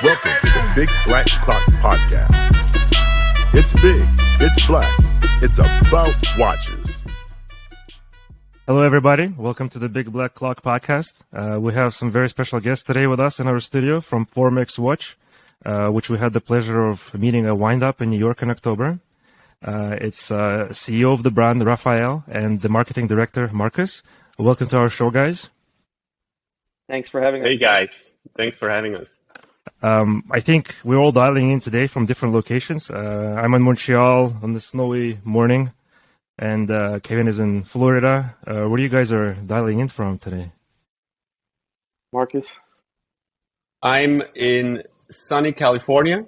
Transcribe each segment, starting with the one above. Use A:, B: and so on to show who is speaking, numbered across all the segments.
A: Welcome to the Big Black Clock Podcast. It's big, it's black, it's about watches.
B: Hello, everybody. Welcome to the Big Black Clock Podcast. We have some very special guests today with us in our studio from Formex Watch, which we had the pleasure of meeting at Wind Up in New York in October. It's CEO of the brand, Raphael, and the marketing director, Markus. Welcome to our show, guys.
C: Thanks for having us.
D: Hey, guys. Thanks for having us.
B: I think we're all dialing in today from different locations. I'm in Montreal on the snowy morning, and Kevin is in Florida. Where you guys are dialing in from today?
C: Markus?
D: I'm in sunny California.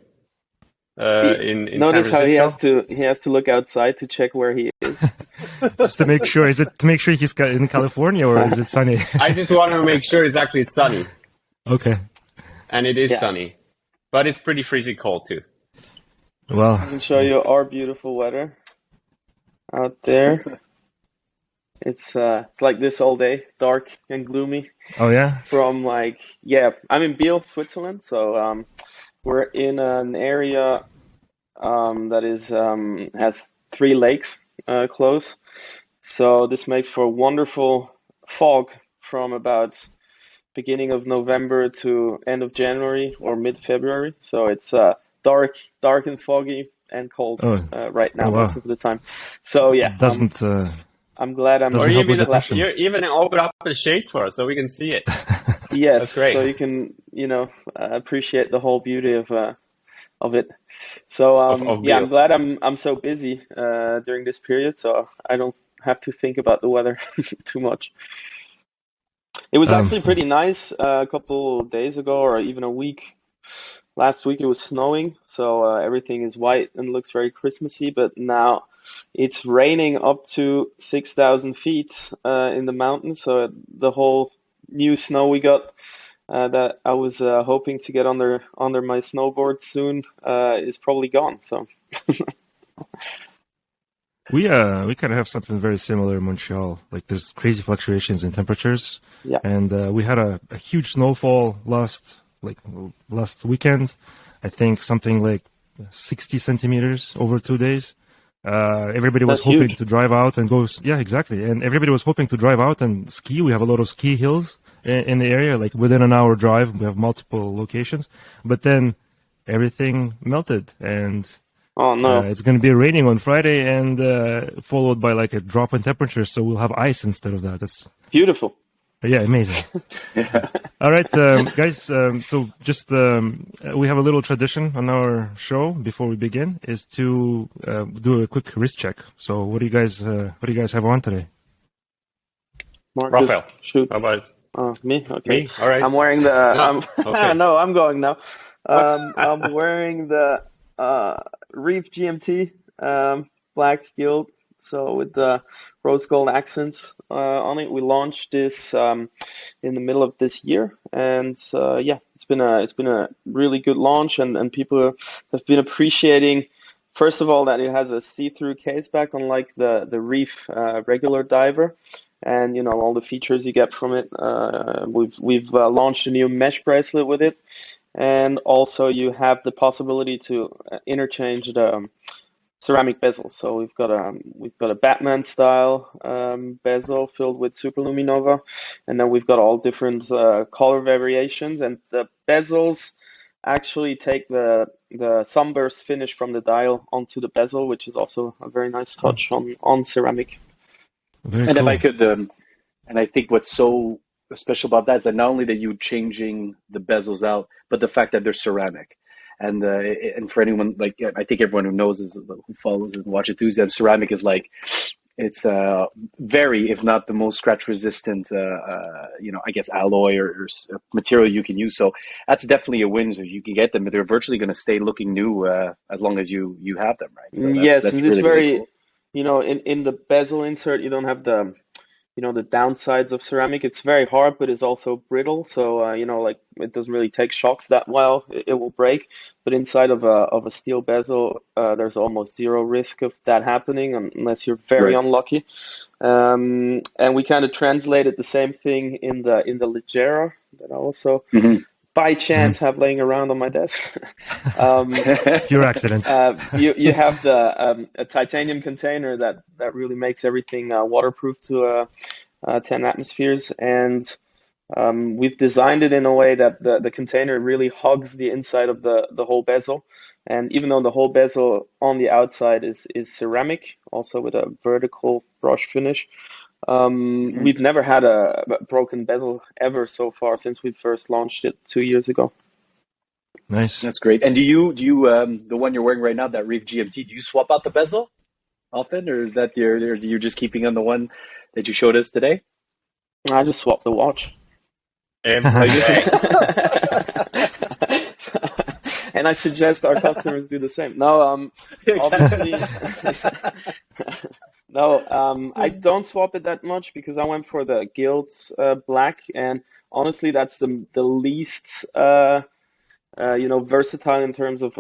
D: In
C: Notice
D: San
C: how
D: Francisco.
C: he has to look outside to check where he is.
B: Just to make sure. Is it to make sure he's in California or is it sunny?
D: I just want to make sure it's actually sunny.
B: Okay.
D: And it is sunny. But it's pretty freezing cold, too.
B: Well,
C: I can show you our beautiful weather out there. It's like this all day, dark and gloomy.
B: oh yeah?
C: I'm in Biel, Switzerland, so we're in an area that is has 3 lakes close. So this makes for wonderful fog from about beginning of November to end of January or mid-February. So it's dark and foggy and cold right now most of the time. So yeah, I'm glad I'm.
D: Or
B: help with the
D: you even open up the shades for us so we can see it.
C: Yes,
D: That's great.
C: so you can appreciate the whole beauty of it. So
D: of
C: I'm glad I'm so busy during this period, so I don't have to think about the weather too much. It was actually pretty nice a couple of days ago, or even a week. Last week it was snowing, so everything is white and looks very Christmassy. But now it's raining up to 6,000 feet in the mountains. So the whole new snow we got that I was hoping to get under my snowboard soon is probably gone. So.
B: We kind of have something very similar in Montreal. Like there's crazy fluctuations in temperatures, and we had a huge snowfall last weekend. I think something like 60 centimeters over 2 days. Everybody was hoping to drive out and go. Yeah, exactly. And everybody was hoping to drive out and ski. We have a lot of ski hills in the area. Like within an hour drive, we have multiple locations. But then everything melted and.
C: Oh no!
B: It's going to be raining on Friday and followed by like a drop in temperature, so we'll have ice instead of that. That's
C: beautiful.
B: Yeah, amazing. All right, guys. So just we have a little tradition on our show before we begin is to do a quick wrist check. So what do you guys have on today?
C: Markus,
D: Raphael,
C: shoot.
D: how about
C: Me? Okay.
D: me? All right.
C: I'm wearing the.
D: Okay.
C: No, I'm going now. I'm wearing the Reef GMT black gilt, so with the rose gold accents on it. We launched this in the middle of this year, and it's been a really good launch, and people have been appreciating. First of all, that it has a see-through case back, unlike the Reef regular diver, and all the features you get from it. We've launched a new mesh bracelet with it. And also you have the possibility to interchange the ceramic bezel. So we've got a Batman style bezel filled with Superluminova, and then we've got all different color variations. And the bezels actually take the sunburst finish from the dial onto the bezel, which is also a very nice touch on ceramic.
B: Very
E: and
B: cool.
E: if I could, and I think what's so special about that is that not only that you're changing the bezels out, but the fact that they're ceramic. And for anyone, I think everyone who knows who follows and watch enthusiasm, ceramic is it's very, if not the most scratch resistant, I guess alloy or material you can use. So that's definitely a win. So you can get them, but they're virtually going to stay looking new as long as you have them, right? So
C: that's
E: really,
C: it's very,
E: really cool.
C: In the bezel insert, you don't have the the downsides of ceramic. It's very hard, but it's also brittle. So, it doesn't really take shocks that well. It will break. But inside of a steel bezel, there's almost zero risk of that happening unless you're very unlucky. And we kind of translated the same thing in the Leggera that I also by chance have laying around on my desk.
B: Pure accident.
C: You have the a titanium container that really makes everything waterproof to 10 atmospheres, and we've designed it in a way that the container really hugs the inside of the whole bezel. And even though the whole bezel on the outside is ceramic, also with a vertical brush finish, we've never had a broken bezel ever so far since we first launched it 2 years ago.
B: Nice.
E: That's great. And do you the one you're wearing right now, that Reef GMT, do you swap out the bezel often, or is that you're just keeping on the one that you showed us today?
C: I just swapped the watch.
D: Every day.
C: And I suggest our customers do the same. No, obviously, no, I don't swap it that much because I went for the gilt black, and honestly, that's the least versatile in terms of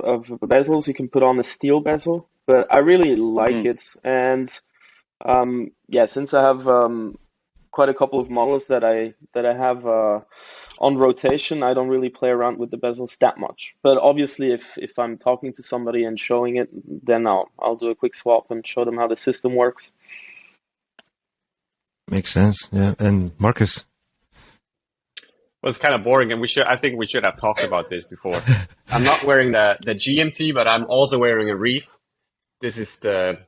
C: bezels. You can put on a steel bezel, but I really like it. And since I have quite a couple of models that I have on rotation, I don't really play around with the bezels that much. But obviously, if I'm talking to somebody and showing it, then I'll do a quick swap and show them how the system works.
B: Makes sense. Yeah. And Markus?
D: Well, it's kind of boring, and I think we should have talked about this before. I'm not wearing the GMT, but I'm also wearing a Reef. This is the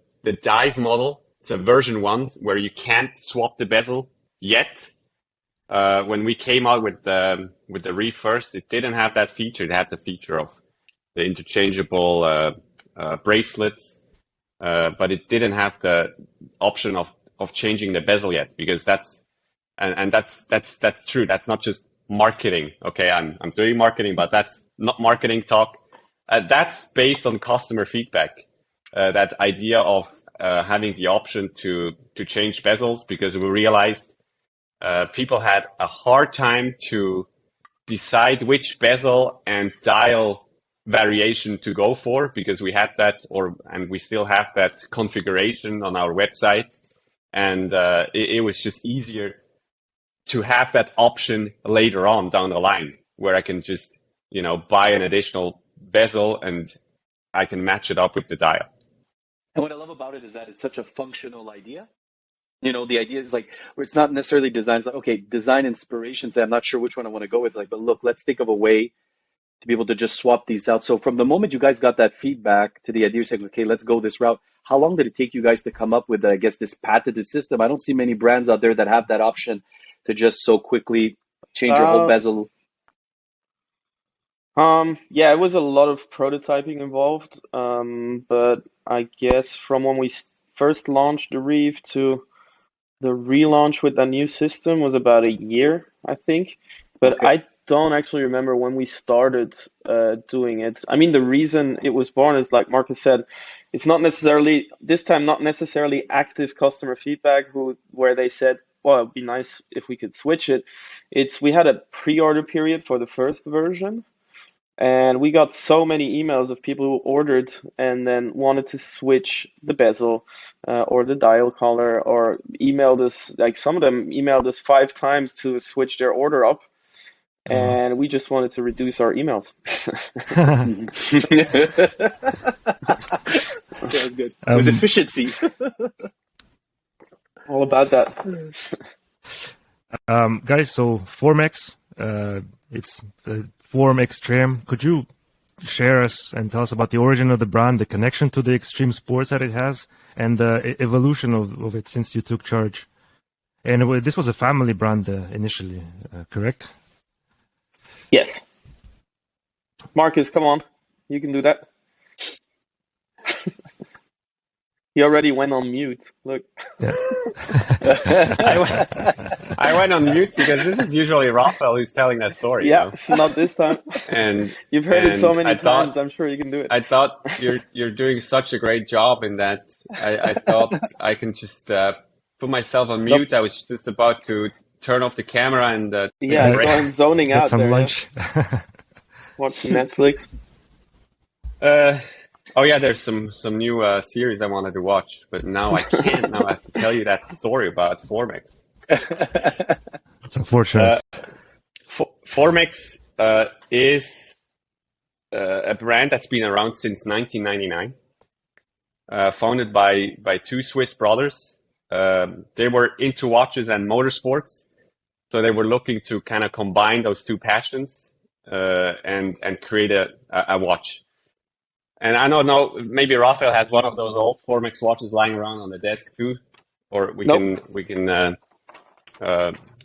D: dive model. It's a version 1 where you can't swap the bezel yet. When we came out with the Reef first, it didn't have that feature. It had the feature of the interchangeable bracelets, but it didn't have the option of changing the bezel yet, because that's true. That's not just marketing. Okay, I'm doing marketing, but that's not marketing talk. That's based on customer feedback. That idea of having the option to change bezels, because we realized people had a hard time to decide which bezel and dial variation to go for, because we had that, and we still have that configuration on our website, and it was just easier to have that option later on down the line, where I can just buy an additional bezel and I can match it up with the dial.
E: And what I love about it is that it's such a functional idea. The idea is like, where it's not necessarily designed, like, okay, design inspiration, say, I'm not sure which one I want to go with, but look, let's think of a way to be able to just swap these out. So from the moment you guys got that feedback to the idea, you're saying, okay, let's go this route. How long did it take you guys to come up with, I guess, this patented system? I don't see many brands out there that have that option to just so quickly change your whole bezel.
C: It was a lot of prototyping involved, but I guess from when we first launched the Reef to the relaunch with the new system was about a year, I think. But okay. I don't actually remember when we started doing it. I mean, the reason it was born is, like Markus said, it's not necessarily active customer feedback where they said, well, it'd be nice if we could switch it. We had a pre-order period for the first version, and we got so many emails of people who ordered and then wanted to switch the bezel or the dial color, or emailed us, like some of them emailed us 5 times to switch their order up. And we just wanted to reduce our emails.
E: That was good. It was efficiency.
C: All about that.
B: Guys, so Formex, it's the Forme Extreme. Could you share us and tell us about the origin of the brand, the connection to the extreme sports that it has, and the evolution of it since you took charge? And this was a family brand initially, correct?
C: Yes. Markus, come on. You can do that. He already went on mute. Look.
B: Yeah.
D: I went on mute because this is usually Raphael who's telling that story.
C: Yeah, not this time.
D: And
C: you've heard it so many times. I'm sure you can do it.
D: I thought you're doing such a great job in that. I thought I can just put myself on mute. Nope. I was just about to turn off the camera and
C: I saw him zoning out.
B: Get some
C: there.
B: Lunch.
C: Watching Netflix.
D: Oh yeah, there's some new series I wanted to watch, but now I can't. Now I have to tell you that story about Formex.
B: It's unfortunate.
D: Formex is a brand that's been around since 1999, founded by two Swiss brothers. They were into watches and motorsports, so they were looking to kind of combine those two passions and create a watch. And I don't know, maybe Raphael has one of those old Formex watches lying around on the desk too, or we can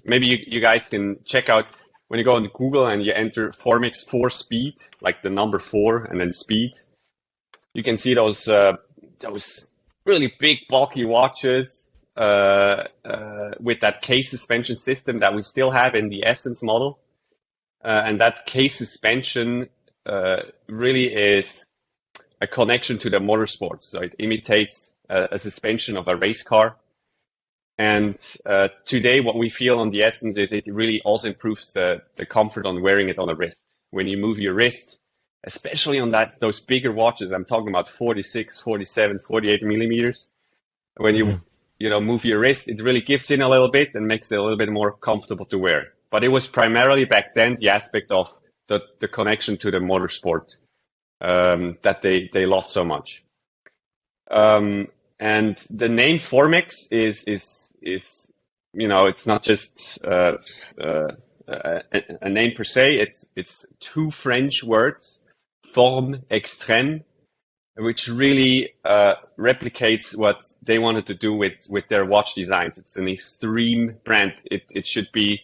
D: maybe you guys can check out when you go on Google and you enter Formex 4 Speed, like the number 4 and then speed. You can see those really big bulky watches with that case suspension system that we still have in the Essence model, and that case suspension really is a connection to the motorsports. So it imitates a suspension of a race car. And today what we feel on the Essence is it really also improves the comfort on wearing it on the wrist. When you move your wrist, especially on those bigger watches, I'm talking about 46, 47, 48 millimeters. When you move your wrist, it really gives in a little bit and makes it a little bit more comfortable to wear. But it was primarily back then the aspect of the connection to the motorsport that they loved so much. And the name Formex is it's not just a name per se. It's two French words, Forme Extreme, which really replicates what they wanted to do with their watch designs. It's an extreme brand. It should be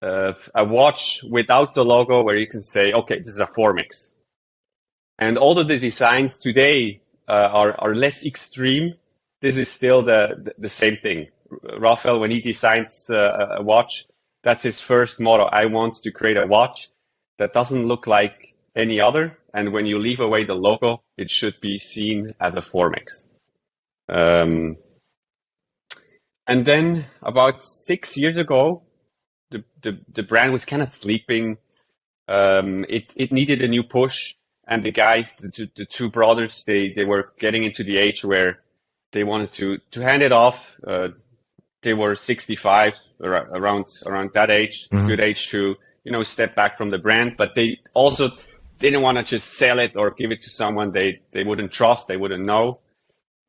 D: a watch without the logo where you can say, okay, this is a Formex. And although the designs today are less extreme, this is still the same thing. Raphael, when he designs a watch, that's his first motto. I want to create a watch that doesn't look like any other. And when you leave away the logo, it should be seen as a Formex. And then about 6 years ago, the brand was kind of sleeping. It needed a new push. And the guys, the two brothers, they were getting into the age where they wanted to hand it off. They were 65, around that age, good age to, step back from the brand. But they also didn't want to just sell it or give it to someone they wouldn't trust, they wouldn't know.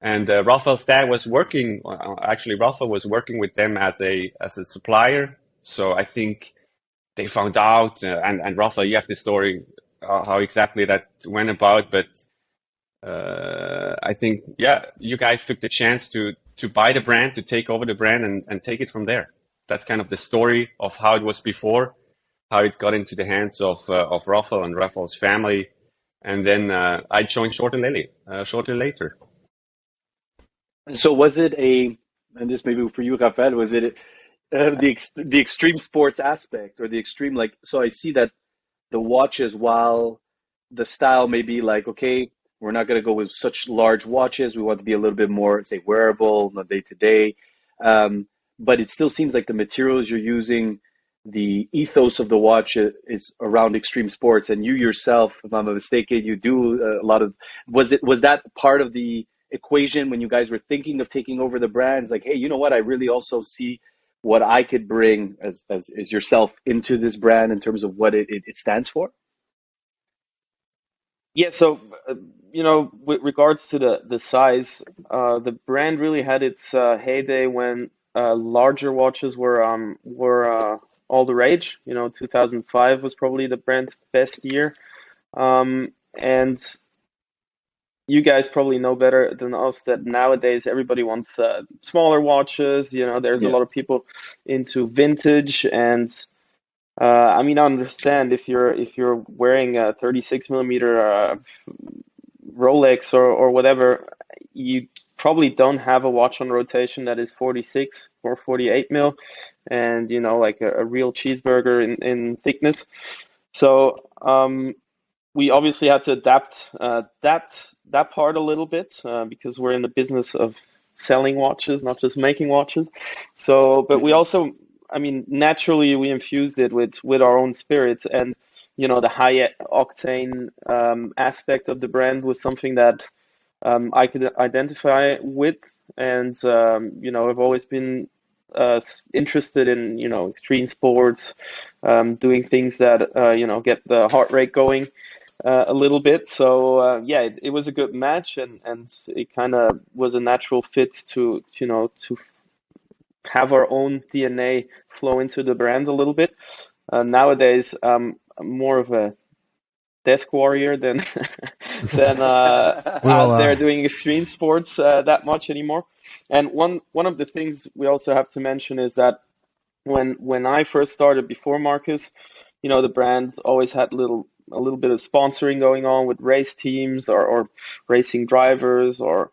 D: And Raphael's dad was Raphael was working with them as a supplier. So I think they found out, and Raphael, you have the story, how exactly that went about, but I think, you guys took the chance to buy the brand, to take over the brand and take it from there. That's kind of the story of how it was before, how it got into the hands of Raphael and Raphael's family. And then I joined shortly later.
E: So was it and this maybe for you, Raphael, was it the extreme sports aspect or the extreme, so I see that the watches, while the style may be like, okay, we're not going to go with such large watches. We want to be a little bit more, say, wearable, not day to day. But it still seems like the materials you're using, the ethos of the watch is around extreme sports. And you yourself, if I'm not mistaken, you do a lot of, was that part of the equation when you guys were thinking of taking over the brands? Like, hey, you know what? I really also see what I could bring as yourself into this brand in terms of what it stands for?
C: Yeah, so with regards to the size, the brand really had its heyday when larger watches were all the rage. 2005 was probably the brand's best year, and you guys probably know better than us that nowadays everybody wants smaller watches. There's a lot of people into vintage, and I understand if you're wearing a 36 millimeter Rolex or whatever, you probably don't have a watch on rotation that is 46 or 48 mil, and like a real cheeseburger in thickness. So we obviously had to adapt that part a little bit because we're in the business of selling watches, not just making watches. So, but we also, naturally we infused it with our own spirit, and the high octane aspect of the brand was something that I could identify with, and I've always been interested in, extreme sports, doing things that, get the heart rate going a little bit. So it was a good match, and it kind of was a natural fit to, to have our own DNA flow into the brand a little bit. Nowadays, I'm more of a desk warrior than out there doing extreme sports that much anymore. And one of the things we also have to mention is that when I first started before Markus, the brand always had a little bit of sponsoring going on with race teams or racing drivers or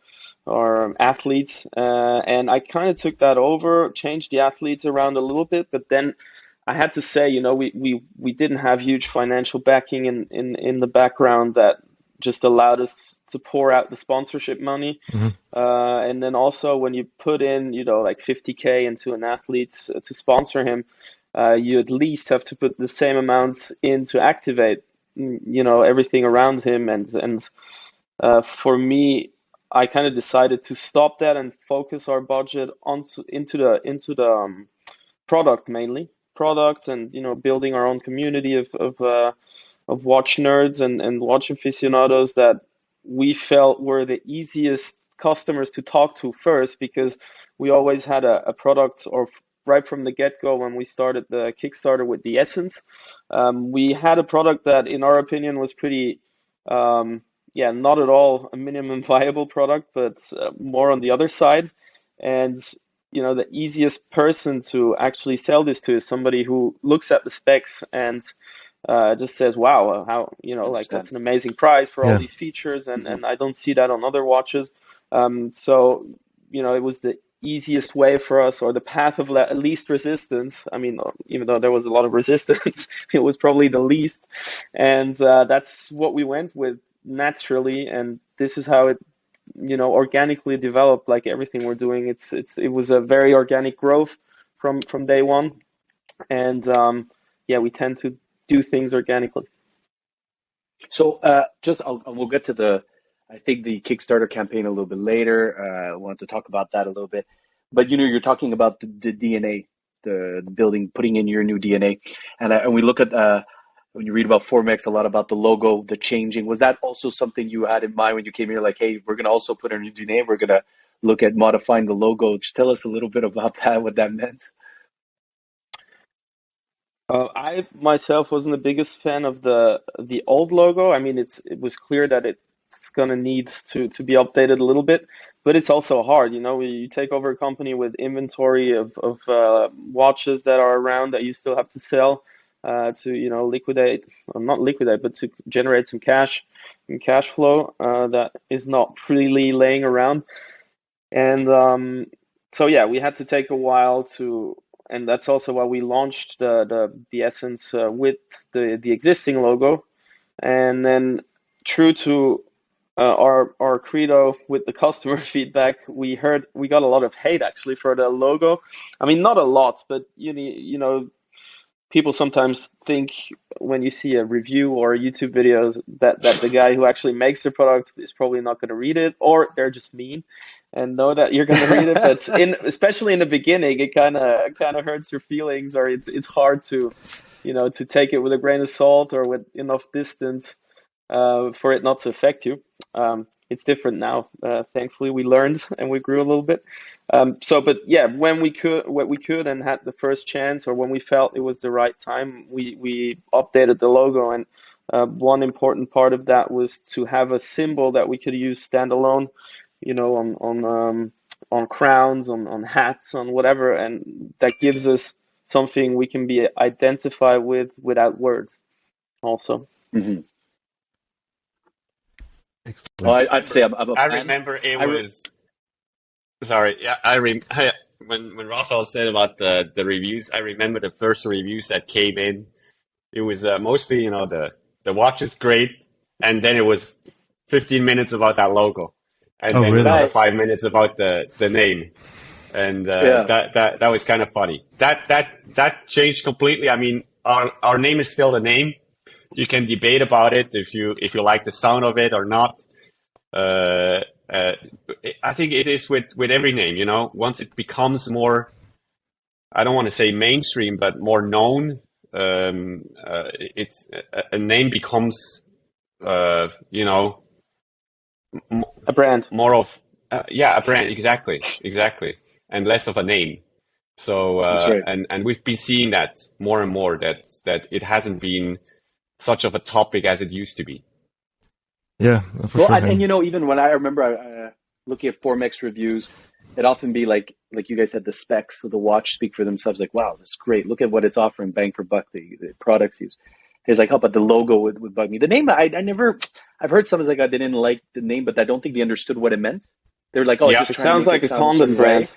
C: athletes, and I kind of took that over, changed the athletes around a little bit, but then I had to say, we didn't have huge financial backing in the background that just allowed us to pour out the sponsorship money. And then also when you put in, like 50K into an athlete to sponsor him, you at least have to put the same amounts in to activate, everything around him. And for me, I kind of decided to stop that and focus our budget into the product, mainly product, and building our own community of watch nerds and watch aficionados that we felt were the easiest customers to talk to first, because we always had a product, or right from the get-go when we started the Kickstarter with the Essence, we had a product that in our opinion was pretty not at all a minimum viable product, but more on the other side. And the easiest person to actually sell this to is somebody who looks at the specs and just says, wow, how, like that's an amazing price for all these features, and I don't see that on other watches. So it was the easiest way for us, or the path of least resistance. I mean, even though there was a lot of resistance, it was probably the least, and that's what we went with naturally, and this is how it organically developed. Like everything we're doing, it was a very organic growth from day one, and we tend to do things organically.
E: So we'll get to I think the Kickstarter campaign a little bit later. I wanted to talk about that a little bit, but you're talking about the DNA, the building, putting in your new DNA, and we look at when you read about Formex, a lot about the logo, the changing. Was that also something you had in mind when you came here? Like, hey, we're going to also put in a new DNA. We're going to look at modifying the logo. Just tell us a little bit about that, what that meant.
C: I myself wasn't the biggest fan of the old logo. I mean, it was clear that it's going to need to be updated a little bit, but it's also hard. You take over a company with inventory of watches that are around that you still have to sell. To liquidate, or not liquidate, but to generate some cash and cash flow that is not freely laying around. And we had to take a while and that's also why we launched the Essence with the existing logo. And then, true to our credo with the customer feedback, we got a lot of hate actually for the logo. I mean, not a lot, but people sometimes think when you see a review or YouTube videos that the guy who actually makes the product is probably not going to read it, or they're just mean and know that you're going to read it. But especially in the beginning, it kind of hurts your feelings, or it's hard to to take it with a grain of salt or with enough distance for it not to affect you. It's different now. Thankfully, we learned and we grew a little bit. When we could and had the first chance, or when we felt it was the right time, we updated the logo. And one important part of that was to have a symbol that we could use standalone, on crowns, on hats, on whatever, and that gives us something we can be identified with without words. Also.
E: Mm-hmm. Well, I'd say I'm a fan.
D: I remember it was. Sorry, yeah, when Raphael said about the reviews, I remember the first reviews that came in. It was mostly, the watch is great, and then it was 15 minutes about that logo, and then
B: really?
D: Another 5 minutes about the name, and that was kind of funny. That changed completely. I mean, our name is still the name. You can debate about it if you like the sound of it or not. I think it is with every name, once it becomes more I don't want to say mainstream, but more known, it's a name becomes, you know,
C: a brand.
D: More of, a brand, exactly, and less of a name. So,
E: That's right.
D: and we've been seeing that more and more, that it hasn't been such of a topic as it used to be.
B: Yeah, for
E: Well,
B: sure.
E: and you know, even when I remember looking at Formex reviews, it'd often be like you guys had the specs of the watch speak for themselves. Like, wow, this is great. Look at what it's offering, bang for buck, the products used. It's like, oh, but the logo would bug me. The name, I've heard someone's like, I didn't like the name, but I don't think they understood what it meant. They were like, oh,
D: Yeah.
E: just
C: It
E: trying to
C: sounds
E: make
C: like
E: it
C: a
E: sound
C: condom brand.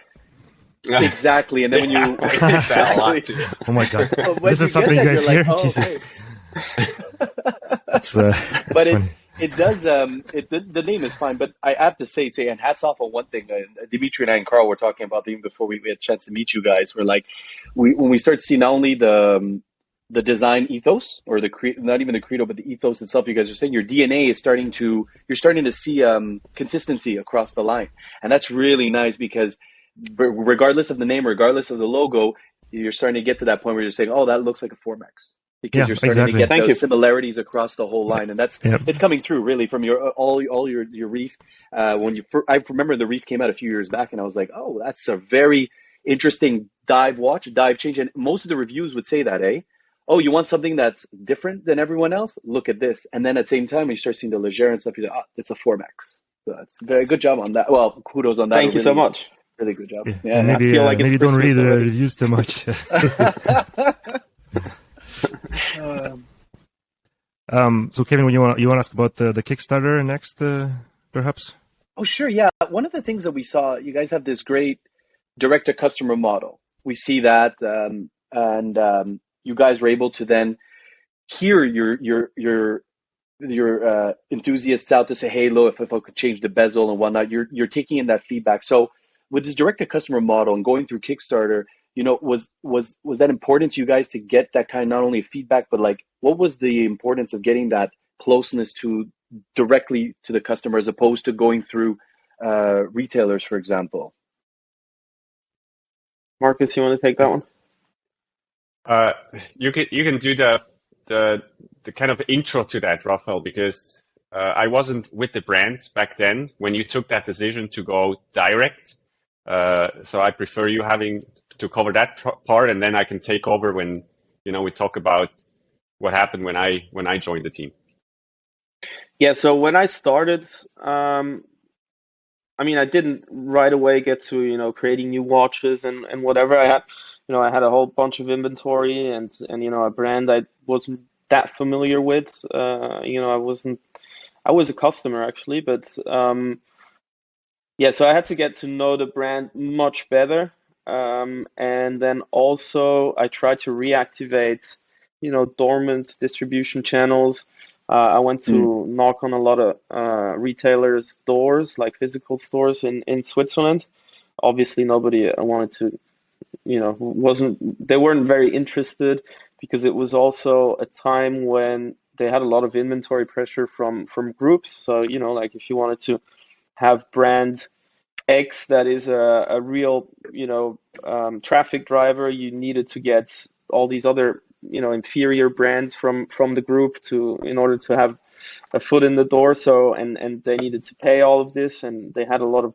E: Exactly. And then when you exactly,
B: Oh my God,
E: but when
B: this is
E: you
B: something
E: get
B: you
E: that,
B: guys
E: you're
B: hear?
E: like, oh,
B: Jesus,
E: okay.
B: that's
E: But
B: funny.
E: it does. The name is fine, but I have to say, and hats off on one thing. Dimitri and I and Carl were talking about even before we had a chance to meet you guys. We're like, when we start to see not only the design ethos or not even the credo, but the ethos itself. You guys are saying your DNA is you're starting to see consistency across the line, and that's really nice because regardless of the name, regardless of the logo, you're starting to get to that point where you're saying, oh, that looks like a Formex. Because you're starting to get those similarities across the whole line, and it's coming through really from your all your reef. I remember the reef came out a few years back, and I was like, oh, that's a very interesting dive change. And most of the reviews would say that, oh, you want something that's different than everyone else? Look at this. And then at the same time, when you start seeing the Leger and stuff, you're like, oh, it's a Formex. So that's a very good job on that. Well, kudos on that.
C: Thank you so much.
E: Really good job.
B: Yeah, maybe
C: I feel like
B: maybe don't read the reviews too much. So Kevin, you want to ask about the Kickstarter next, perhaps?
E: Oh, sure. Yeah. One of the things that we saw, you guys have this great direct to customer model. We see that, and you guys were able to then hear your enthusiasts out to say, hey, look, if I could change the bezel and whatnot, you're taking in that feedback. So with this direct to customer model and going through Kickstarter, you know, was that important to you guys to get that kind of not only feedback, but like what was the importance of getting that closeness to directly to the customer as opposed to going through retailers, for example?
C: Markus, you want to take that one?
D: You can do the kind of intro to that, Raphael, because I wasn't with the brand back then when you took that decision to go direct. So I prefer you having to cover that part, and then I can take over when we talk about what happened when I joined the team.
C: Yeah. So when I started, I didn't right away get to creating new watches and whatever. I had a whole bunch of inventory and a brand I wasn't that familiar with. I was a customer actually, but so I had to get to know the brand much better. And then also I tried to reactivate, dormant distribution channels. I went to knock on a lot of retailers' doors, like physical stores in Switzerland. Obviously, nobody wanted to, they weren't very interested because it was also a time when they had a lot of inventory pressure from groups. So, like if you wanted to have brand X that is a real, traffic driver, you needed to get all these other, inferior brands from the group in order to have a foot in the door. So, and they needed to pay all of this, and they had a lot of,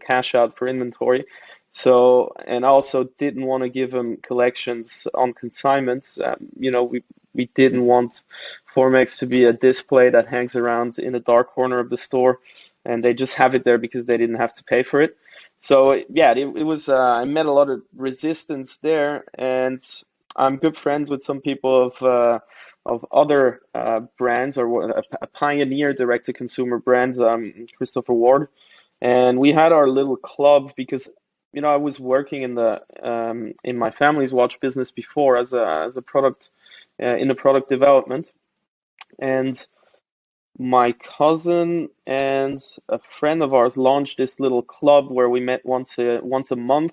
C: cash out for inventory. So, and I also didn't want to give them collections on consignment. We didn't want Formex to be a display that hangs around in a dark corner of the store, and they just have it there because they didn't have to pay for it. So yeah, it was. I met a lot of resistance there, and I'm good friends with some people of other brands or a pioneer direct-to-consumer brand, Christopher Ward, and we had our little club because I was working in my family's watch business before as a product in the product development, and my cousin and a friend of ours launched this little club where we met once a month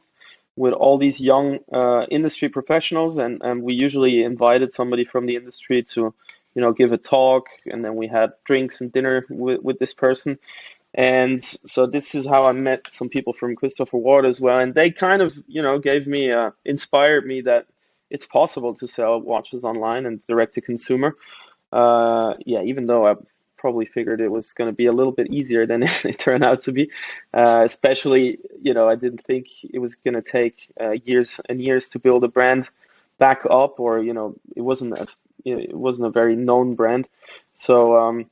C: with all these young industry professionals, and we usually invited somebody from the industry to give a talk, and then we had drinks and dinner with this person. And so this is how I met some people from Christopher Ward as well, and they kind of, gave me, inspired me that it's possible to sell watches online and direct to consumer. Even though I probably figured it was going to be a little bit easier than it turned out to be. Especially, I didn't think it was going to take years and years to build a brand back up, or it wasn't a very known brand. So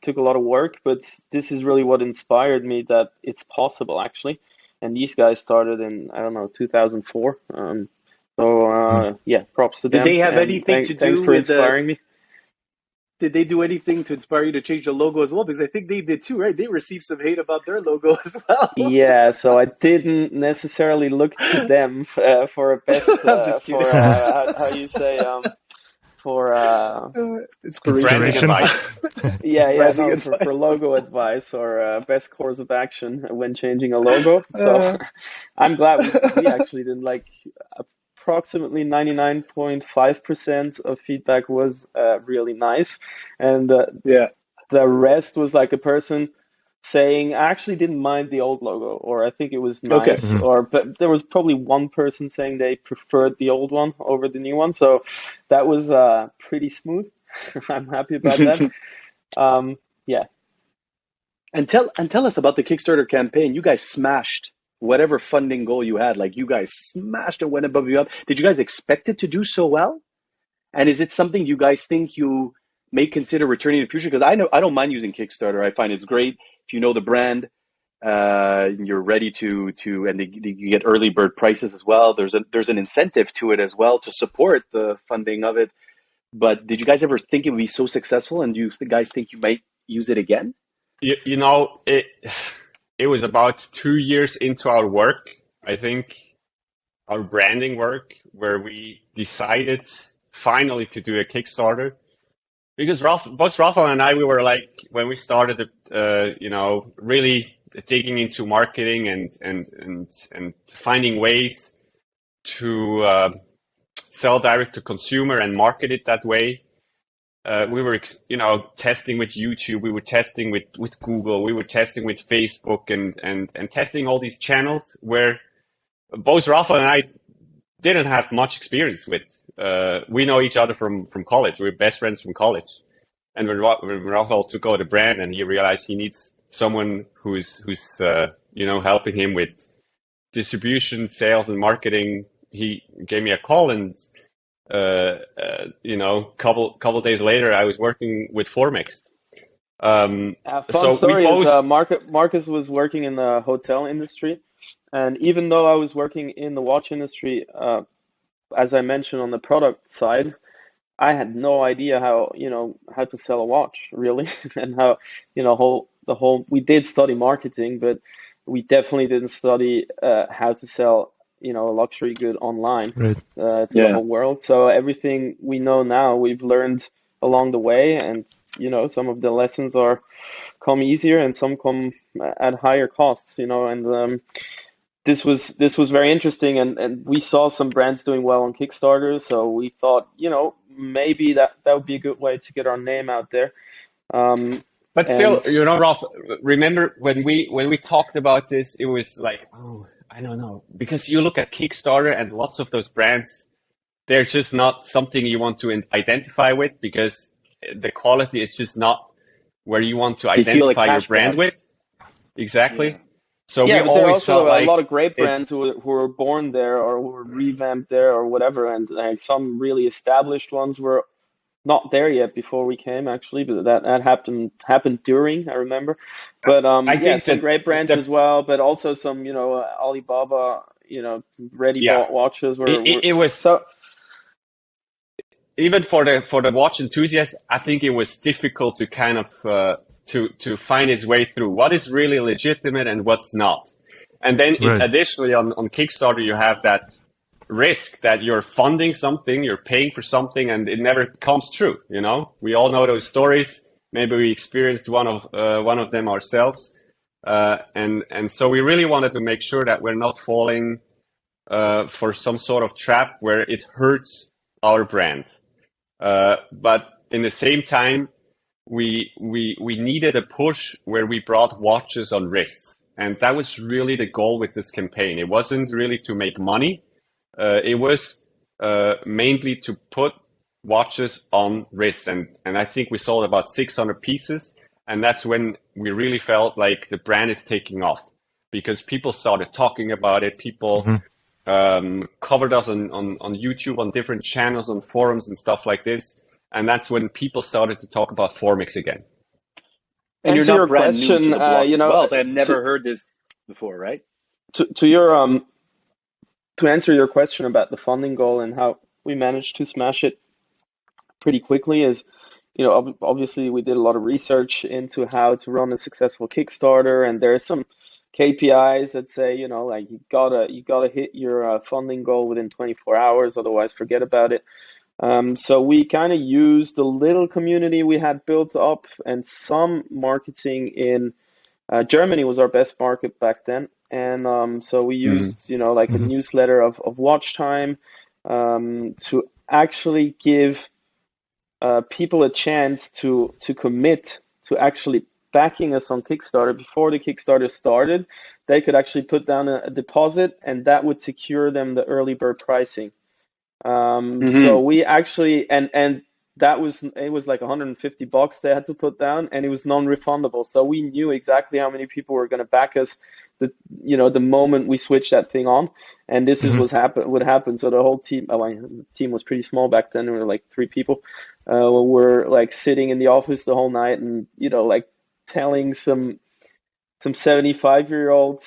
C: took a lot of work, but this is really what inspired me that it's possible actually. And these guys started in, I don't know, 2004. Props to them.
E: Did they have anything to do
C: thanks for
E: with
C: inspiring me.
E: Did they do anything to inspire you to change the logo as well? Because I think they did too, right? They received some hate about their logo as well.
C: Yeah, so I didn't necessarily look to them for a best, for how you say, for
E: inspiration.
C: For logo advice or best course of action when changing a logo. So I'm glad we actually didn't approximately 99.5% of feedback was really nice, and the rest was like a person saying, I actually didn't mind the old logo, or I think it was nice, but there was probably one person saying they preferred the old one over the new one, so that was pretty smooth. I'm happy about that.
E: And tell us about the Kickstarter campaign. You guys smashed whatever funding goal you had. Like, you guys smashed and went above and beyond. Did you guys expect it to do so well? And is it something you guys think you may consider returning in the future? Because I don't mind using Kickstarter. I find it's great if you know the brand. You're ready to and you get early bird prices as well. There's an incentive to it as well to support the funding of it. But did you guys ever think it would be so successful? And do you guys think you might use it again?
D: It was about 2 years into our work, I think, our branding work, where we decided finally to do a Kickstarter. Because both Raphael and I, we were like, when we started, really digging into marketing and finding ways to sell direct to consumer and market it that way. We were, testing with YouTube. We were testing with Google. We were testing with Facebook and testing all these channels where both Raphael and I didn't have much experience with. We know each other from college. We're best friends from college. And when Raphael took over the brand and he realized he needs someone who's helping him with distribution, sales, and marketing, he gave me a call, and couple days later, I was working with Formex.
C: Fun story is Markus was working in the hotel industry, and even though I was working in the watch industry, as I mentioned on the product side, I had no idea how to sell a watch really, and how we did study marketing, but we definitely didn't study how to sell a luxury good online to the whole world. So everything we know now, we've learned along the way, and some of the lessons come easier and some come at higher costs. And this was very interesting, and we saw some brands doing well on Kickstarter, so we thought maybe that would be a good way to get our name out there.
D: But still, Rolf, remember when we talked about this, it was like, I don't know, because you look at Kickstarter and lots of those brands, they're just not something you want to identify with, because the quality is just not where you want to identify your brand with. Exactly. Yeah. So we
C: but
D: always
C: there are also
D: felt
C: a lot of great brands who were born there or who were revamped there or whatever, and some really established ones were not there yet before we came, actually, but that happened during, I remember. But I think some great brands as well, but also some Alibaba ready-bought watches were.
D: It was so. Even for the watch enthusiast, I think it was difficult to kind of to find its way through what is really legitimate and what's not. And then additionally on Kickstarter, you have that risk that you're funding something, you're paying for something, and it never comes true. We all know those stories. Maybe we experienced one of them ourselves. And so we really wanted to make sure that we're not falling for some sort of trap where it hurts our brand. But in the same time, we needed a push where we brought watches on wrists. And that was really the goal with this campaign. It wasn't really to make money. It was mainly to put watches on wrists. And I think we sold about 600 pieces. And that's when we really felt like the brand is taking off, because people started talking about it. People covered us on YouTube, on different channels, on forums and stuff like this. And that's when people started to talk about Formex again.
E: And you're not brand new to the blog
C: you know,
E: as well, so I've never heard this before, right?
C: To your to answer your question about the funding goal and how we managed to smash it pretty quickly is, you know, obviously we did a lot of research into how to run a successful Kickstarter, and there are some KPIs that say, you know, like you gotta hit your funding goal within 24 hours, otherwise forget about it. So we kind of used the little community we had built up and some marketing in Germany was our best market back then. And so we used, you know, like a newsletter of watch time to actually give people a chance to commit to actually backing us on Kickstarter before the Kickstarter started. They could actually put down a deposit, and that would secure them the early bird pricing. So we actually, and that was, it was like $150 they had to put down, and it was non-refundable. So we knew exactly how many people were going to back us the moment we switched that thing on. And this is what happened. So the whole team, the team was pretty small back then. We were like 3 people. We're like sitting in the office the whole night and, you know, like telling some 75-year-old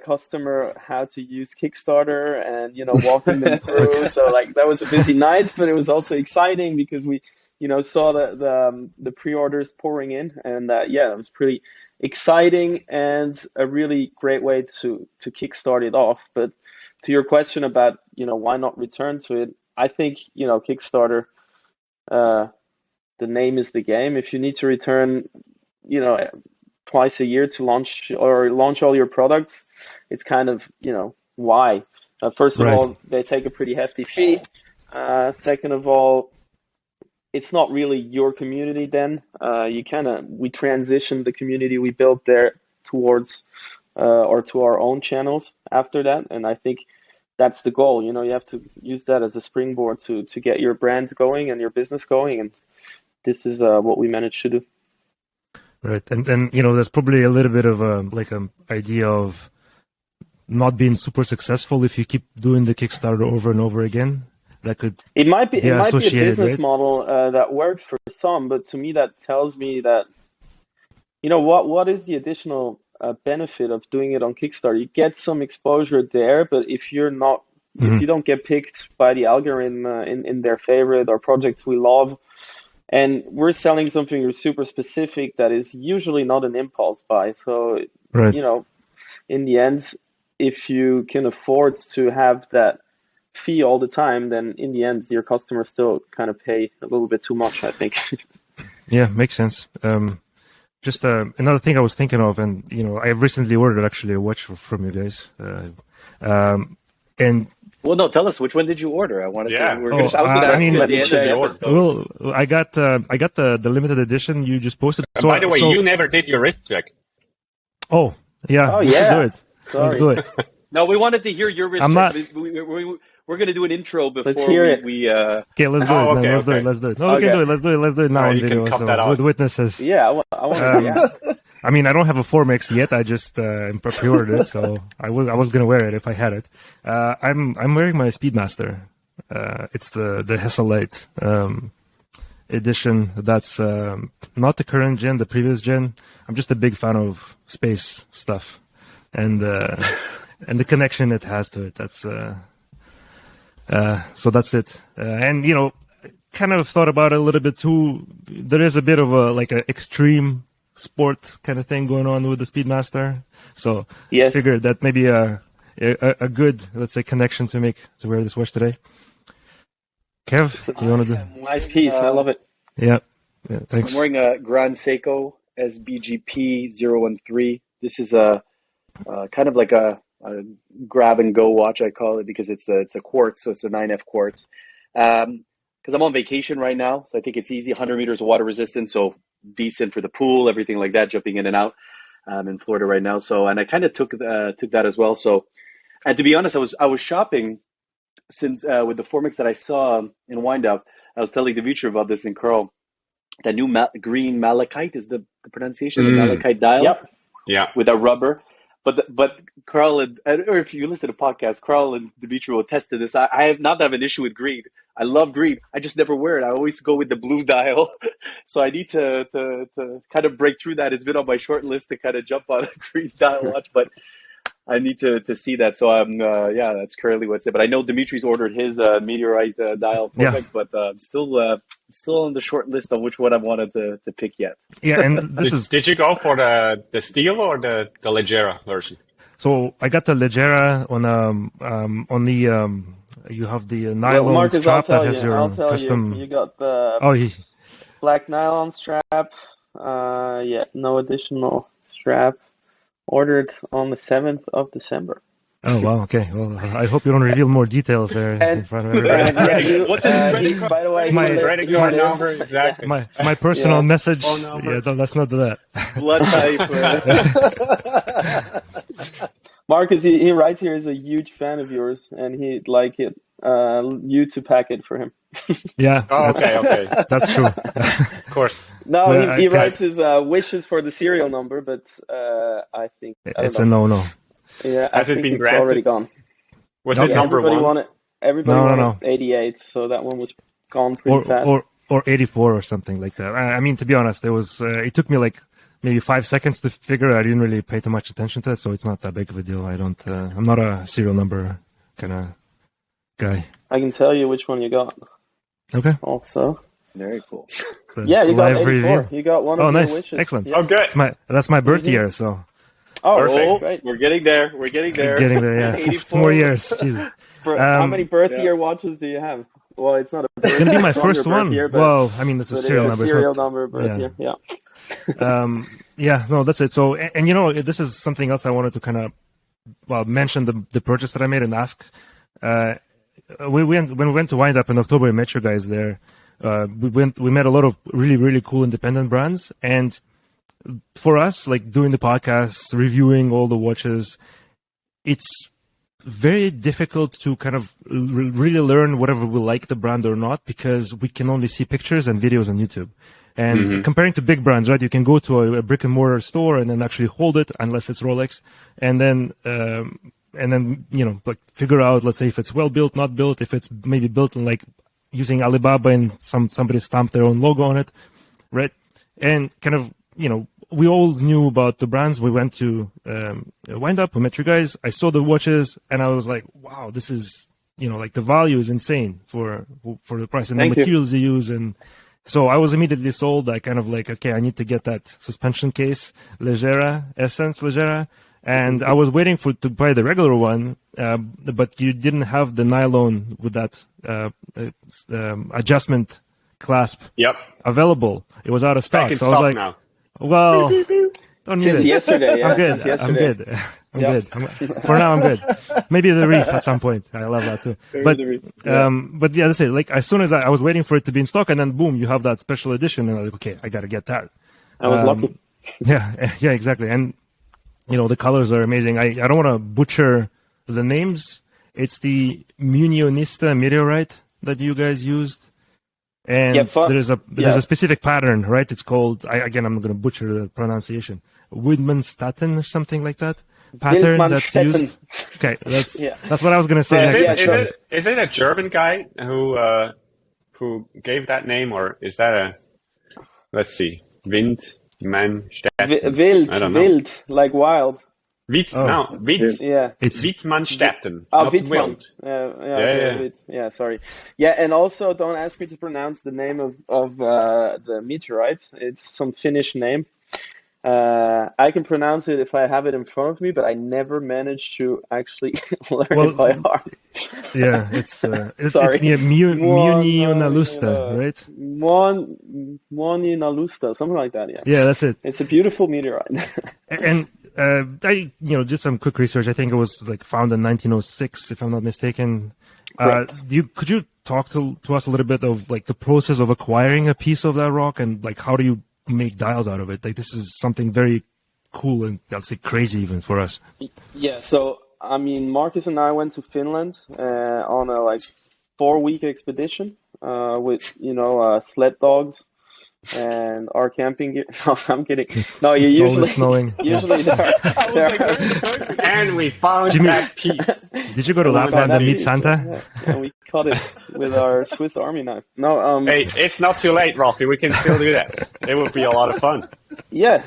C: customer how to use Kickstarter and, you know, walking them through. So like that was a busy night, but it was also exciting because we, you know, saw the pre-orders pouring in, and yeah, it was pretty exciting and a really great way to kickstart it off. But to your question about, you know, why not return to it, I think, you know, Kickstarter, the name is the game. If you need to return, you know, twice a year to launch all your products, it's kind of, you know, why? First of all, they take a pretty hefty fee. Second of all, it's not really your community then. We transitioned the community we built there towards or to our own channels after that. And I think that's the goal. You know, you have to use that as a springboard to get your brand going and your business going. And this is what we managed to do.
B: Right. And you know, there's probably a little bit of an idea of not being super successful if you keep doing the Kickstarter over and over again. It
C: might be a business model that works for some, but to me that tells me that, you know, what is the additional benefit of doing it on Kickstarter? You get some exposure there, but if you don't get picked by the algorithm in their favorite or projects we love, and we're selling something super specific that is usually not an impulse buy. So, you know, in the end, if you can afford to have that fee all the time, then in the end, your customers still kind of pay a little bit too much, I think.
B: Yeah, makes sense. Just another thing I was thinking of, and, you know, I recently ordered actually a watch from you guys. And
E: well, no, tell us, which one did you order? I wanted to.
D: I
E: was going to ask you at the end of the episode.
B: Well, I got the limited edition you just posted.
D: So, by the way, you never did your wrist check.
B: Oh, yeah. Let's do it.
E: No, we wanted to hear your wrist check. We're going to do an intro before we
B: Okay, let's do it. Let's do it. No, we can do it. Let's do it now on video. With witnesses.
C: Yeah, I want to.
B: I mean, I don't have a Formex yet. I just pre-ordered it, so I was gonna wear it if I had it. I'm wearing my Speedmaster. It's the Hesselite edition. That's not the current gen, the previous gen. I'm just a big fan of space stuff, and the connection it has to it. That's so that's it. And you know, kind of thought about it a little bit too. There is a bit of a extreme sport kind of thing going on with the Speedmaster, so I figured that maybe a good, let's say, connection to wear this watch today. Kev, you want to do?
C: Nice piece. I love it.
B: Yeah, thanks.
E: I'm wearing a Gran Seiko SBGP 013. This is a kind of like a grab and go watch, I call it, because it's a quartz, so it's a 9F quartz. Because I'm on vacation right now, so I think it's easy, 100 meters of water resistance. So decent for the pool, everything like that, jumping in and out. In Florida right now. So, and I kind of took that as well. So, and to be honest, I was shopping since with the Formex that I saw in Windup. I was telling Dimitri about this and Carl. That new green malachite is the pronunciation, the malachite dial.
C: Yep.
D: Yeah.
E: With a rubber. But Carl, or if you listen to the podcast, Carl and Dimitri will test to this. I have not have an issue with green. I love green. I just never wear it. I always go with the blue dial. So I need to kind of break through that. It's been on my short list to kind of jump on a green dial watch, but I need to see that. So that's currently what's it. But I know Dimitri's ordered his meteorite dial Formex, but still on the short list of which one I wanted to pick yet.
B: Yeah, and
D: Did you go for the steel or the Leggera version?
B: So I got the Leggera on the you have the nylon
C: Markus,
B: strap that has your custom.
C: You got the black nylon strap. No additional strap. Ordered on the 7th of December.
B: Oh, wow. Okay. Well, I hope you don't reveal more details there in front of everybody.
E: What's his credit card?
C: By the way,
B: My
D: credit card number, exactly.
B: My personal message. Yeah, let's not do that.
E: Blood type.
C: Markus, he writes here, he's a huge fan of yours, and he'd like you to pack it for him.
B: Yeah.
D: Oh, okay.
B: That's true.
D: Of course.
C: No, he writes his wishes for the serial number, but I think
B: it's a no-no.
C: Yeah,
D: Has it been granted?
C: Already gone.
D: Was it number one?
C: Everybody wanted 88, so that one was gone pretty fast.
B: Or 84 or something like that. I mean, to be honest, it took me like maybe 5 seconds to figure it. I didn't really pay too much attention to it, so it's not that big of a deal. I'm not a serial number kind of guy.
C: I can tell you which one you got.
B: Okay.
C: Also.
E: Very cool.
B: So
C: yeah, you got 84.
B: Review.
C: You got one of
B: nice.
C: your wishes.
B: Excellent.
C: Yeah.
D: Oh, good.
B: That's my birth year, so.
C: Oh,
D: perfect.
C: Great.
E: We're getting there.
B: Yeah. 4 more years. Jesus.
C: How many birth year watches do you have? Well, it's not a birth
B: It's going to be my first one.
C: Year,
B: well, I mean, it's a serial number.
C: Serial number, birth year,
B: yeah, no, that's it. So, and this is something else I wanted to kind of, mention the purchase that I made and ask. When we went to Windup in October, we met you guys there. We met a lot of really, really cool independent brands. And for us, like doing the podcast, reviewing all the watches, it's very difficult to kind of really learn whatever we like the brand or not, because we can only see pictures and videos on YouTube. And comparing to big brands, right? You can go to a brick and mortar store and then actually hold it, unless it's Rolex, and then like figure out, let's say, if it's well built, not built, if it's maybe built in like using Alibaba and somebody stamped their own logo on it, right? And kind of, we all knew about the brands. We went to Windup, we met you guys. I saw the watches and I was like, wow, this is, like the value is insane for the price and the materials you use. And so I was immediately sold. I kind of like, okay, I need to get that suspension case, Essence Leggera. And I was waiting to buy the regular one, but you didn't have the nylon with that adjustment clasp available. It was out of stock.
D: Back in
B: so I was like,
D: now.
B: Well, don't need
C: Since
B: it.
C: yesterday, yeah.
B: I'm good. I'm good. For now, I'm good. Maybe the Reef at some point. I love that too. But yeah, that's it. Like as soon as I was waiting for it to be in stock, and then boom, you have that special edition, and I'm like, okay, I gotta get that.
C: I was lucky.
B: Yeah, exactly. And the colors are amazing. I don't want to butcher the names. It's the Munionista meteorite that you guys used. And there's a specific pattern, right? It's called, I'm going to butcher the pronunciation, Widmanstätten or something like that. Pattern that's used. Okay, that's what I was going to say.
D: Is it a German guy who gave that name, or is that let's see, Widmanstätten?
C: Wild, like wild.
D: Wild.
C: Yeah.
D: It's Widmanstätten.
C: Wittmann. Yeah, sorry. Yeah, and also don't ask me to pronounce the name of the meteorite. It's some Finnish name. I can pronounce it if I have it in front of me, but I never managed to actually learn it by heart.
B: Yeah, it's Munionalusta, right?
C: Munionalusta, something like that. Yeah.
B: Yeah, that's it.
C: It's a beautiful meteorite.
B: And I did some quick research. I think it was like found in 1906, if I'm not mistaken. Could you talk to us a little bit of like the process of acquiring a piece of that rock, and like how do you make dials out of it. Like, this is something very cool and I'd say crazy even for us.
C: Yeah, so I mean, Markus and I went to Finland on a 4-week expedition with sled dogs and our camping gear. No, I'm kidding. No, you usually
B: snowing.
C: Usually
D: and we found that piece.
B: Did you go to Lapland and meet Santa?
C: Yeah, and we cut it with our Swiss Army knife. No,
D: hey, it's not too late, Rafi. We can still do that. It would be a lot of fun.
C: Yeah.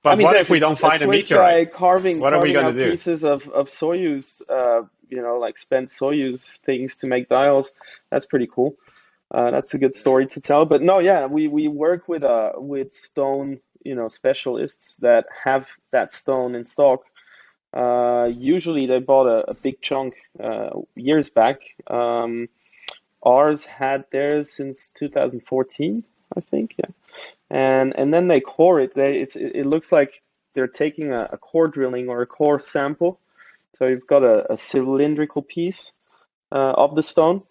D: But what if we don't find a meteorite?
C: What
D: are we going to do?
C: Pieces of Soyuz, spent Soyuz things to make dials. That's pretty cool. That's a good story to tell. But no, yeah, we work with stone, specialists that have that stone in stock. Usually they bought a big chunk years back. Ours had theirs since 2014, I think. Yeah. And then they core it. It looks like they're taking a core drilling or a core sample. So you've got a cylindrical piece of the stone,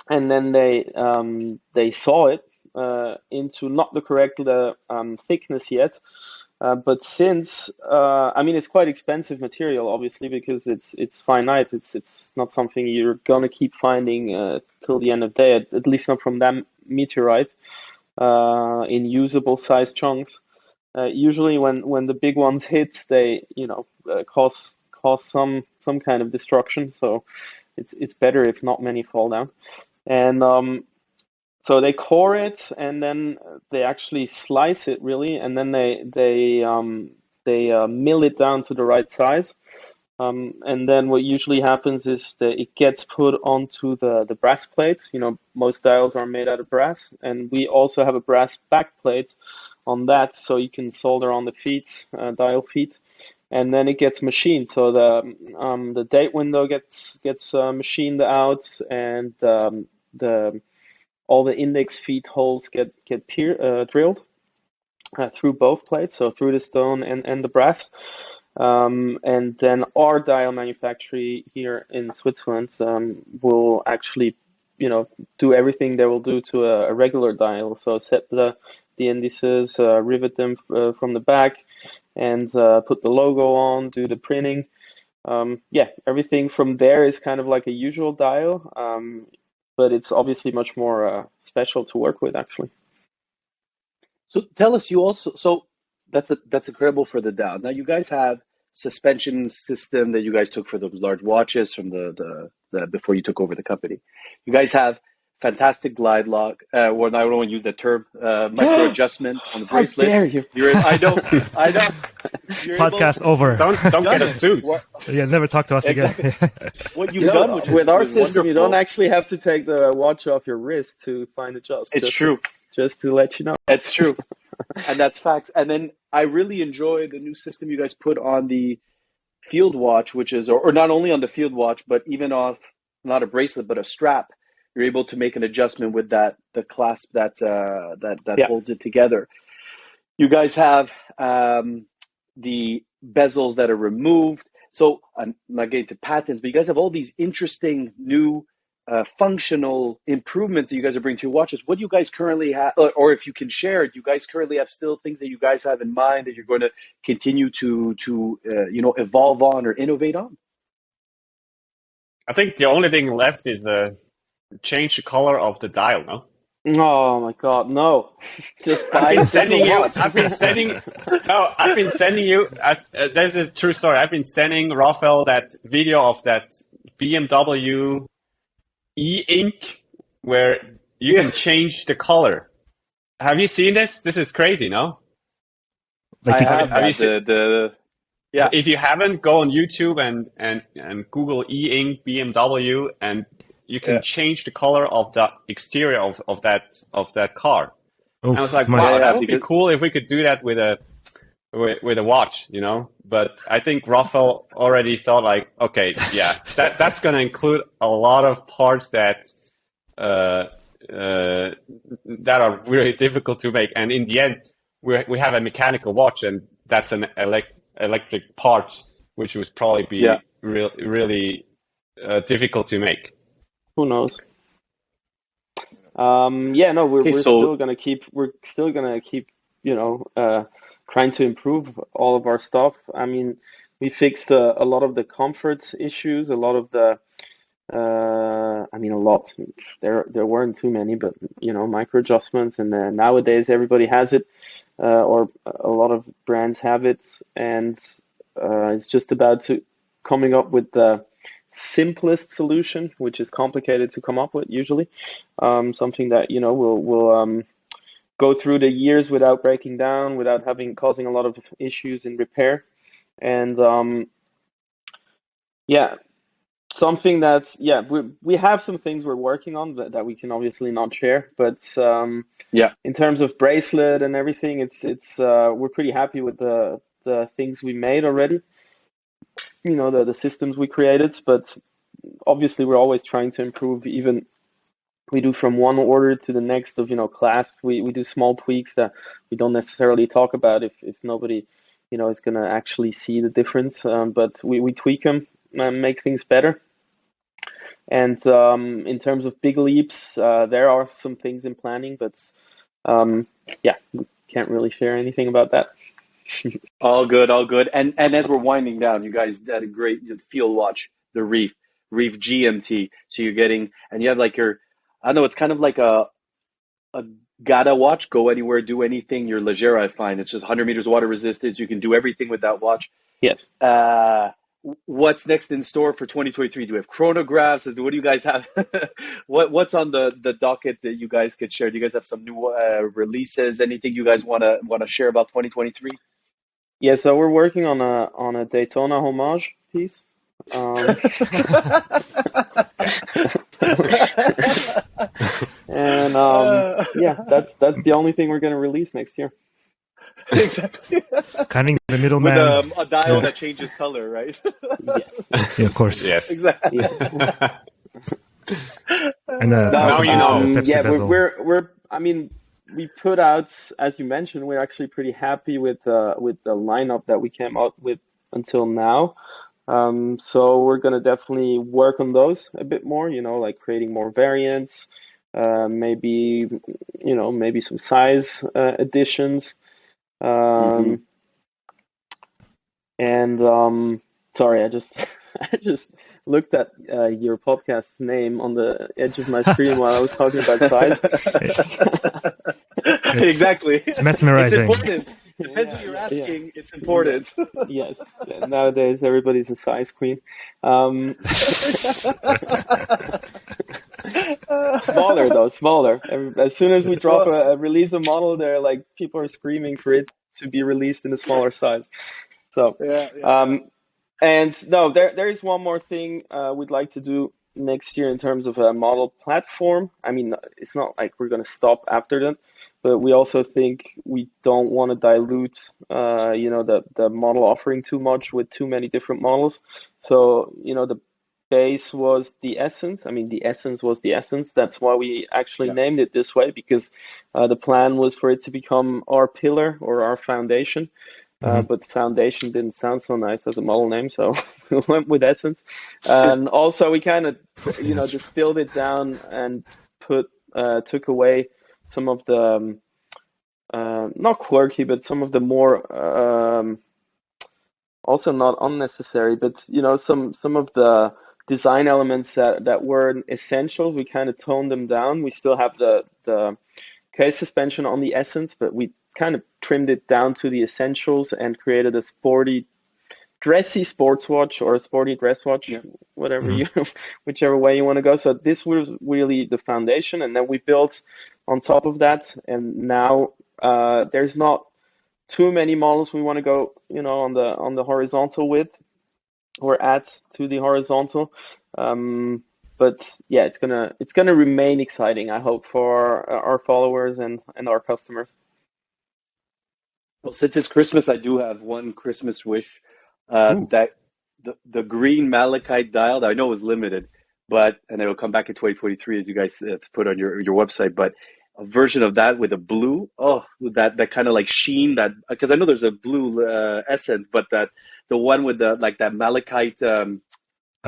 C: and then they saw it into not the correct thickness yet. But since it's quite expensive material, obviously, because it's finite. It's not something you're gonna keep finding till the end of the day. At least not from that meteorite. In usable size chunks. Usually when the big ones hit, they cause some kind of destruction. So it's better if not many fall down. And so they core it, and then they actually slice it really, and then they mill it down to the right size. And then what usually happens is that it gets put onto the brass plate. Most dials are made out of brass, and we also have a brass back plate on that, so you can solder on the feet, dial feet, and then it gets machined. So the date window gets machined out, and all the index feet holes get drilled through both plates, so through the stone and the brass. And then our dial manufacturer here in Switzerland will actually, do everything they will do to a regular dial. So set the indices, rivet them from the back, and put the logo on, do the printing. Everything from there is kind of like a usual dial, but it's obviously much more special to work with, actually.
E: So tell us, that's incredible for the dial. Now you guys have suspension system that you guys took for those large watches from the before you took over the company. You guys have fantastic glide lock. Well, I don't want to use that term. Micro adjustment on the bracelet.
C: How dare you?
E: I know.
B: Podcast over.
D: Don't get a suit.
B: Yeah, never talk to us again.
E: What you've done
C: with our system, you don't actually have to take the watch off your wrist to find adjust.
E: It's true.
C: Just to let you know.
E: It's true. And that's facts. And then I really enjoy the new system you guys put on the field watch, which is, or not only on the field watch, but even off, not a bracelet, but a strap. You're able to make an adjustment with the clasp that holds it together. You guys have the bezels that are removed. So I'm not getting to patents, but you guys have all these interesting new functional improvements that you guys are bringing to your watches. What do you guys currently have, or if you can share, do you guys currently have still things that you guys have in mind that you're going to continue to evolve on or innovate on?
D: I think the only thing left is change the color of the dial, no?
C: Oh my God, no! Just
D: I've been sending you. That's a true story. I've been sending Raphael that video of that BMW e-ink where you can change the color. Have you seen this? This is crazy, no?
E: Like have you seen
D: Yeah. If you haven't, go on YouTube and Google e-ink BMW, and you can change the color of the exterior of that car. And I was like, wow, that would be cool if we could do that with a watch, But I think Raphael already thought like, okay, yeah, that's going to include a lot of parts that are really difficult to make. And in the end, we have a mechanical watch, and that's an electric part, which would probably be really difficult to make.
C: Who knows? We're still gonna keep trying to improve all of our stuff. I mean, we fixed a lot of the comfort issues, a lot of the, a lot. There weren't too many, but micro adjustments. And nowadays everybody has it, or a lot of brands have it, and it's just about coming up with the simplest solution, which is complicated to come up with usually. Something that will go through the years without breaking down, without causing a lot of issues in repair. And something that's we have some things we're working on that we can obviously not share, but in terms of bracelet and everything, it's we're pretty happy with the things we made already, the systems we created, but obviously we're always trying to improve. Even we do from one order to the next of clasp, we do small tweaks that we don't necessarily talk about if nobody is going to actually see the difference, but we tweak them and make things better. And in terms of big leaps, there are some things in planning, but we can't really share anything about that.
E: All good. And as we're winding down, you guys had a great field watch, the Reef GMT. So you're getting, and you have like your, I don't know, it's kind of like a Gata watch, go anywhere, do anything. Your Legera, I find it's just 100 meters water resistance. You can do everything with that watch.
C: Yes.
E: What's next in store for 2023? Do we have chronographs? What do you guys have? What's on the docket that you guys could share? Do you guys have some new releases? Anything you guys want to share about 2023?
C: Yeah, so we're working on a Daytona homage piece. And that's the only thing we're going to release next year.
E: Exactly.
B: Cutting the middleman
E: with a dial that changes color, right?
C: Yes.
B: Yeah, of course.
D: Yes.
E: Exactly.
C: Yeah.
B: And
D: now you know.
C: We're. I mean, we put out, as you mentioned, we're actually pretty happy with the lineup that we came out with until now. So we're gonna definitely work on those a bit more. Like creating more variants, maybe some size additions. And sorry, I just looked at your podcast name on the edge of my screen while I was talking about size.
E: Exactly.
B: It's mesmerizing.
E: It's important. Depends what you're asking. Yeah. It's important.
C: Yes. Nowadays, everybody's a size queen. Smaller though, smaller. As soon as we drop release a model, they're like, people are screaming for it to be released in a smaller size. So, and no, there is one more thing we'd like to do next year in terms of a model platform. I mean, it's not like we're going to stop after that, but we also think we don't want to dilute, the model offering too much with too many different models. So, the base was the essence. I mean, the essence was the essence. That's why we actually named it this way, because the plan was for it to become our pillar or our foundation. But foundation didn't sound so nice as a model name, so we went with essence. And also we kind of, distilled it down and took away some of the, not quirky, but some of the more, also not unnecessary, but, some of the design elements that were essential. We kind of toned them down. We still have the case suspension on the essence, but we kind of trimmed it down to the essentials and created a sporty, dressy sports watch or a sporty dress watch, whatever whichever way you want to go. So this was really the foundation, and then we built on top of that. And now there's not too many models we want to go, on the horizontal with, or add to the horizontal. But yeah, it's gonna remain exciting, I hope, for our followers and our customers.
E: Well, since it's Christmas, I do have one Christmas wish, that the green malachite dial that I know is limited, and it will come back in 2023 as you guys put on your website, but a version of that with a blue, that kind of like sheen, that, because I know there's a blue essence, but the one with that malachite,
B: a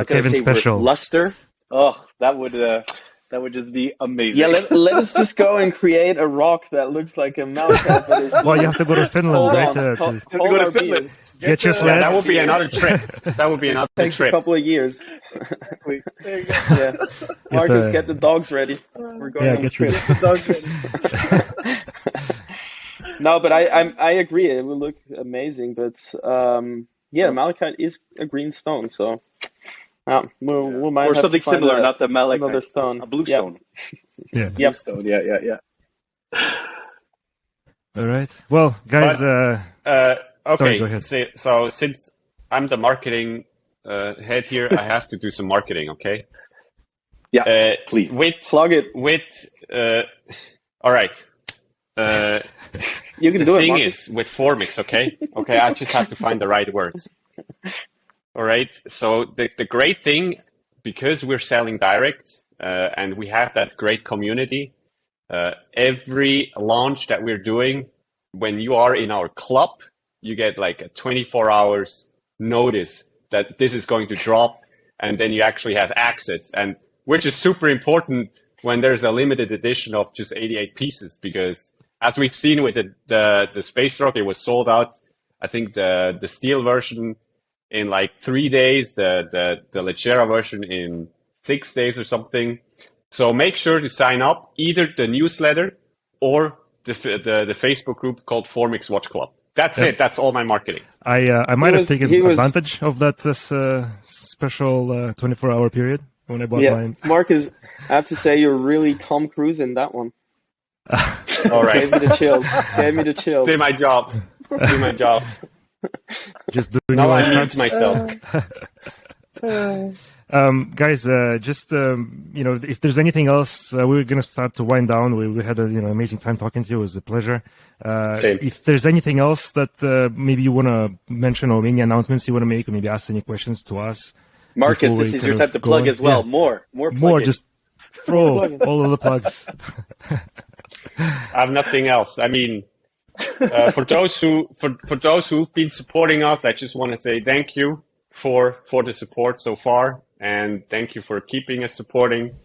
B: Kevin special
E: luster. Oh, that would That would just be amazing.
C: Yeah, let us just go and create a rock that looks like a Malachite. But
B: well, you have to go to Finland,
C: hold
B: right?
C: on.
B: To
C: Hold our beers.
B: get your sleds.
D: That would be another trip. That would be another
C: Takes
D: trip.
C: a couple of years.
E: There you go.
C: Yeah. Marcus, get the dogs ready. We're going on a trip.
E: The dogs ready.
C: No, but I agree. It will look amazing. But malachite is a green stone, so we might
E: or
C: have
E: something
C: to find
E: similar, not the malachite,
C: another stone,
E: a blue stone.
B: Yeah.
E: Blue stone. Yeah.
B: All right. Well, guys.
D: Okay.
B: Sorry, go ahead.
D: So since I'm the marketing head here, I have to do some marketing. Okay.
E: Yeah. Please
C: plug it.
D: All right.
C: You can
D: the
C: do it.
D: thing
C: Marcus.
D: is with Formex, okay, I just have to find the right words. All right. So the great thing, because we're selling direct and we have that great community, every launch that we're doing, when you are in our club, you get like a 24 hours notice that this is going to drop, and then you actually have access, and which is super important when there's a limited edition of just 88 pieces, because as we've seen with the Space Rock, it was sold out. I think the steel version in like 3 days, the Leggera version in 6 days or something. So make sure to sign up, either the newsletter or the Facebook group called Formex Watch Club. That's it. That's all my marketing.
B: I might have taken advantage of that special 24-hour period when I bought mine.
C: Marcus, I have to say you're really Tom Cruise in that one.
D: All right.
C: Gave me the chills.
D: Did my job.
B: Just doing
D: now
B: your
D: I
B: own
D: mute
B: stunts.
D: myself.
B: Guys, if there's anything else, we're going to start to wind down. We had an amazing time talking to you. It was a pleasure.
D: Same.
B: If there's anything else that maybe you want to mention, or any announcements you want to make, or maybe ask any questions to us.
E: Marcus, this is your time to plug as well.
B: Yeah.
E: More.
B: Just throw all of the plugs.
D: I have nothing else. I mean, for those who've been supporting us, I just want to say thank you for the support so far, and thank you for keeping us supporting.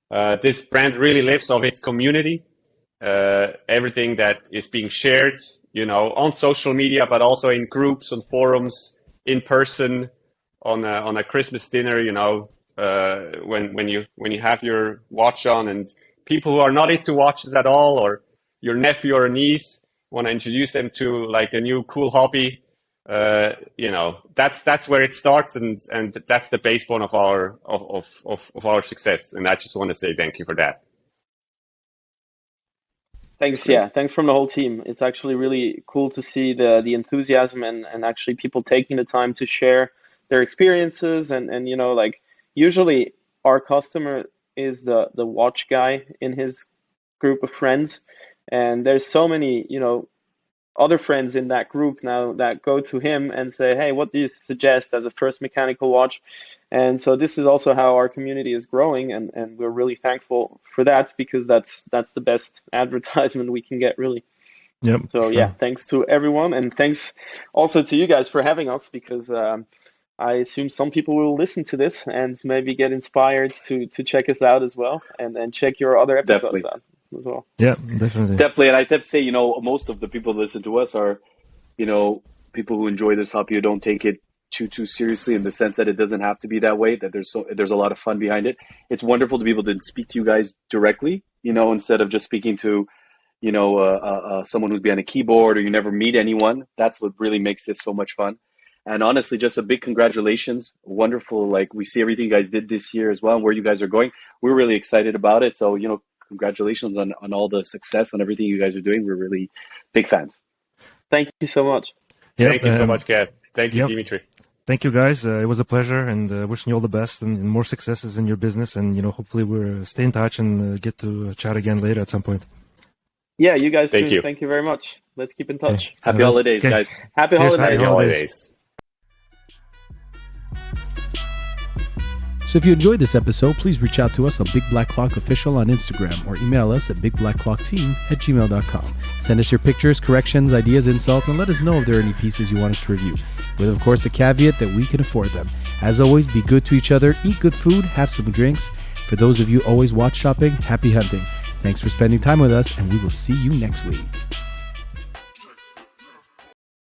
D: This brand really lives off its community. Everything that is being shared, on social media, but also in groups, on forums, in person, on a Christmas dinner, when you have your watch on, and people who are not into watches at all, or your nephew or niece want to introduce them to like a new cool hobby. That's where it starts, and that's the backbone of our success. And I just want to say thank you for that.
C: Thanks. Yeah. Thanks from the whole team. It's actually really cool to see the enthusiasm and actually people taking the time to share their experiences. And usually our customer is the watch guy in his group of friends. And there's so many, other friends in that group now that go to him and say, hey, what do you suggest as a first mechanical watch? And so this is also how our community is growing, and we're really thankful for that, because that's the best advertisement we can get, really.
B: Yep.
C: So yeah, thanks to everyone, and thanks also to you guys for having us, because I assume some people will listen to this and maybe get inspired to check us out as well, and check your other episodes out as well.
B: Yeah, definitely.
E: And I have to say, most of the people that listen to us are, people who enjoy this hobby, who don't take it too seriously, in the sense that it doesn't have to be that way, that there's a lot of fun behind it. It's wonderful to be able to speak to you guys directly, instead of just speaking to, someone who's behind a keyboard, or you never meet anyone. That's what really makes this so much fun. And honestly, just a big congratulations. Wonderful. Like, we see everything you guys did this year as well, and where you guys are going. We're really excited about it. So, congratulations on all the success and everything you guys are doing. We're really big fans.
C: Thank you so much.
B: Yep,
D: Thank you so much, Kev. Thank you, Dimitri.
B: Thank you, guys. It was a pleasure, and wishing you all the best and more successes in your business. And, hopefully we'll stay in touch and get to chat again later at some point.
C: Yeah, you guys too.
D: You.
C: Thank you very much. Let's keep in touch.
B: Okay.
E: Happy holidays, guys.
C: Happy holidays.
B: Happy holidays.
F: So if you enjoyed this episode, please reach out to us on Big Black Clock Official on Instagram, or email us at bigblackclockteam@gmail.com. Send us your pictures, corrections, ideas, insults, and let us know if there are any pieces you want us to review, with, of course, the caveat that we can afford them. As always, be good to each other, eat good food, have some drinks, For those of you always watch shopping, happy hunting. Thanks for spending time with us, and we will see you next week.